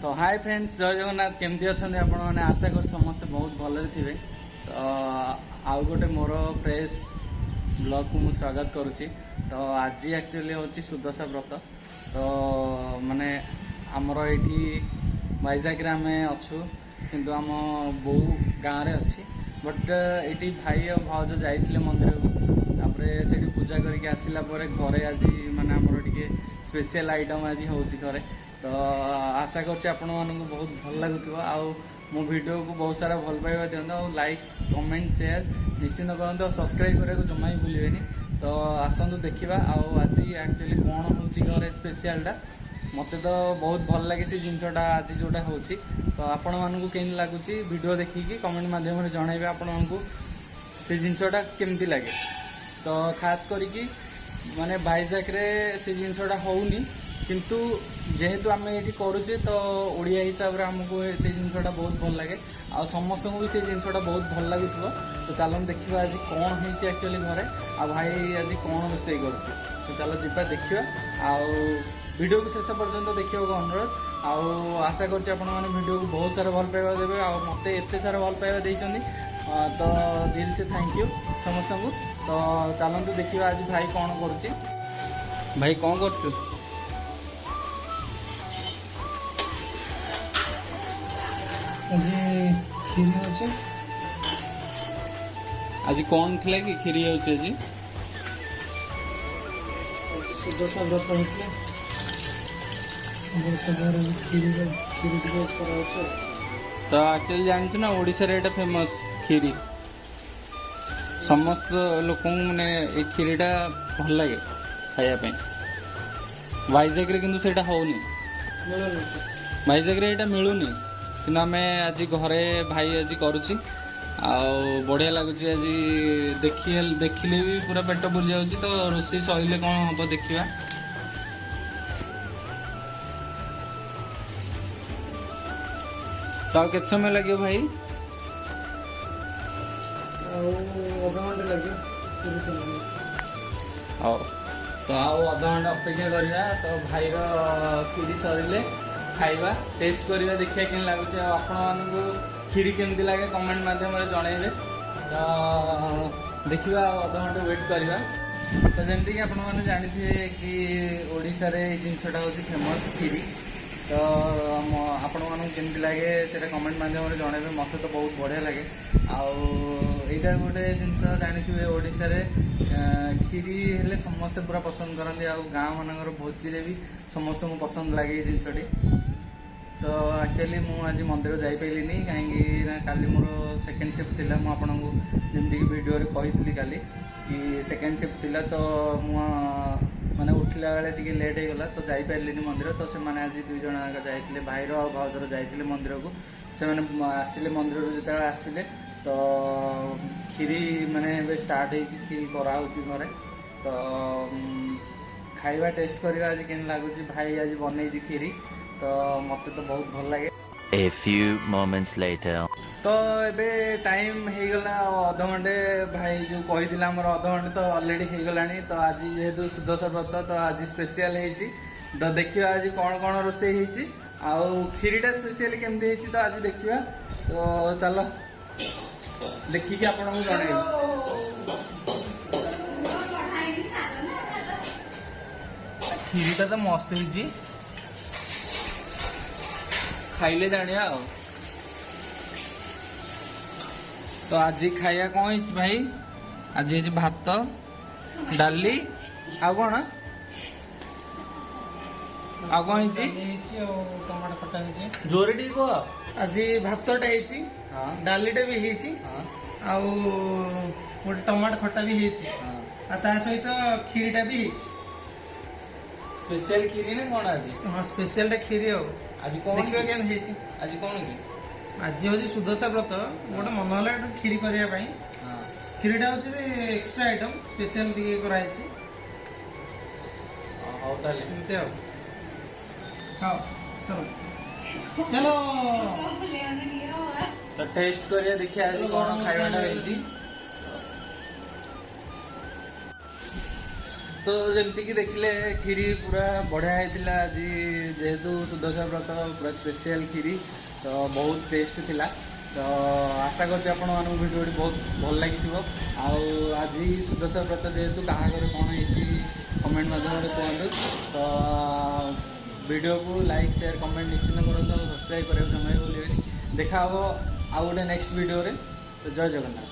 तो hi friends जय जगन्नाथ केमती अच्छा आपण मैंने आशा कर समस्ते बहुत भलरे थे। तो आउ गोटे मोर फ्रेश ब्लॉग को मुझे स्वागत करुच्ची। तो आज एक्चुअली हूँ सुदशा व्रत। तो माने आमर ये वैजाग आम अच्छु किंतु आम बो गाँव में अच्छी बट ये भाई और भाज जाइए मंदिर को से पूजा करके आसला घरे आज माने आमर टे स्पेशल आइटम आज हो घरे। तो आशा करछि आपण मानक बहुत भल लगुथिबो आ मो वीडियो को बहुत सारा भल पाइबा दियंतो आ लाइक कमेंट शेयर निश्चित करंतो सब्सक्राइब करे को जमा ही भूलिबेनी। तो आसंतु देखिबा आ आज एक्चुअली कोन होछि घरे स्पेशलटा मते तो बहुत भल लागे से जिनसटा आज जोटा होछि। तो आपण मानक केन लागुछि वीडियो देखिकी कमेंट माध्यम रे जणाइबे आपण मानक से जिनसटा केमती लागे। तो खास करिकी माने भाईजाक रे से जिनसटा होउनी किंतु जेहेतु आम ये करुचे तो ओडिया हिसाब से आमको से जिनसटा बहुत भल लगे आ समस्त को भी से जिनसटा बहुत भल लगे। तो चलो देखिए आज कौन है एक्चुअली घरे आ भाई आज कौन रोषे कर। तो चलो जीपा देखिए वीडियो को शेष पर्यंत देखा अनुरोध आशा करते वीडियो को बहुत सारा भल पाइबा देवे आ मत एत सारा भल पाइबा देइछन्ती। तो दिल से थैंक यू समस्त को। तो चलते देखिए आज भाई कौन करुच्ची। भाई कौन कर आज खीरी होचे। आज कौन थिला कि खीरी होचे जी सुदशा व्रत होते घर खीरी दिवस करा होचे। तो एक्चुअली जानते ना ओडिशा रे एटा फेमस खीरी समस्त लोक माने ए खीरीटा भल लगे खाया पे। वाइजाग रे किंतु सेटा होउनी वाइजाग रे एटा मिलुनी कि आम आज घरे भाई आज करुच्ची बढ़िया लगुच। आज देखिले भी पूरा पेट बुल जाऊँ। तो रोषे सहिले कौन हम देखा तो केत समय लगे भाई अधघंटे लगे तो अध घंटा अपेक्षा करवा। तो भाई खीरी सरिले खाइबा टेस्ट करवा देखिए केन लगुच आपण खीरी केमती लगे कमेंट माध्यम जनइबे। तो देखा अध घंटे वेट करवा। तो जमती कि आपण मैंने जानी थे कि ओडिशा रे जिनसटा हूँ फेमस खीरी। तो आपण मानक केमती लगे से कमेंट माध्यम जनइबे। मत तो बहुत बढ़िया लगे आईटा गोटे जिनस जानी थे ओडिशा रे खीरी हेले समस्ते पूरा पसंद करते आ गाँव मानकर भोजी रे भी समस्त को पसंद लगे जिनसटी। तो एक्चुअली आज मंदिर जापारे कहीं काली मोर सेकेंड शिफ्ट थी मुझे जमीक वीडियो कही काली कि सेकेंड शिफ्ट थी। तो माने उठला बेले टिके लेट हो गला तो जापारे मंदिर। तो से आज दुई जन जाते भाईर आ भाउजर जाते मंदिर को से आसिले मंदिर जो आसिले। तो खीरी माने स्टार्ट खीरी कराऊँगी घरे। तो खाइबा टेस्ट करवा आज केन लगुच भाई आज बन खीरी। तो मत तो बहुत भल लगे। A few moments later. तो एबे टाइम हो गला अध घंटे भाई जो कही अध घंटे तो ऑलरेडी हो गला। तो आज जेहेतु सुदशा व्रत तो आज स्पेशल है। तो देखिए आज कौन कौन रोषे खीरीटा स्पेशल केमती तो आज देखिए। तो चलो देखिए आपन को जणाइबे। खीरीटा तो मस्त है खाइले जानिया। तो आज खाया कौन है भाई आज है भात डाली आ कौन टमाटर खटा जोरे टी कह। आज भातटा डालीटा भी गोटे टमाटर खटा भी सहित खीरीटा भी स्पेशल खीरी ना कौन आज। हाँ स्पेशलटा खीरी आज कौन देखिए आज कौन की आज हूँ सुदशा व्रत गोटे मन है खीरी करने। खीरीटा हूँ एक्सट्रा आइटम स्पेशल टे कराई। हाँ चलो चलो तो टेस्ट करिए देखिए आज कौन खाइबाटा ତ ଯେମିତିକି ଦେଖିଲେ କ୍ଷୀରି ପୁରା ବଢ଼ିଆ ହେଇଥିଲା ଆଜି, ଯେହେତୁ ସୁଦଶା ବ୍ରତ ପୁରା ସ୍ପେଶିଆଲ କ୍ଷୀରି, ତ ବହୁତ ଟେଷ୍ଟ ଥିଲା। ତ ଆଶା କରୁଛି ଆପଣମାନଙ୍କୁ ଭିଡ଼ିଓଟି ବହୁତ ଭଲ ଲାଗିଥିବ। ଆଉ ଆଜି ସୁଦଶା ବ୍ରତ ଯେହେତୁ କାହା ଘରେ କ'ଣ ହେଇଛି କମେଣ୍ଟ ମାଧ୍ୟମରେ କୁହନ୍ତୁ। ତ ଭିଡ଼ିଓକୁ ଲାଇକ୍ ସେୟାର କମେଣ୍ଟ ନିଶ୍ଚିନ୍ତ କରନ୍ତୁ ଆଉ ସବସ୍କ୍ରାଇବ୍ କରିବାକୁ ଜମା ବି ଭୁଲିବେନି। ଦେଖା ହେବ ଆଉ ଗୋଟେ ନେକ୍ସଟ ଭିଡ଼ିଓରେ। ତ ଜୟ ଜଗନ୍ନାଥ।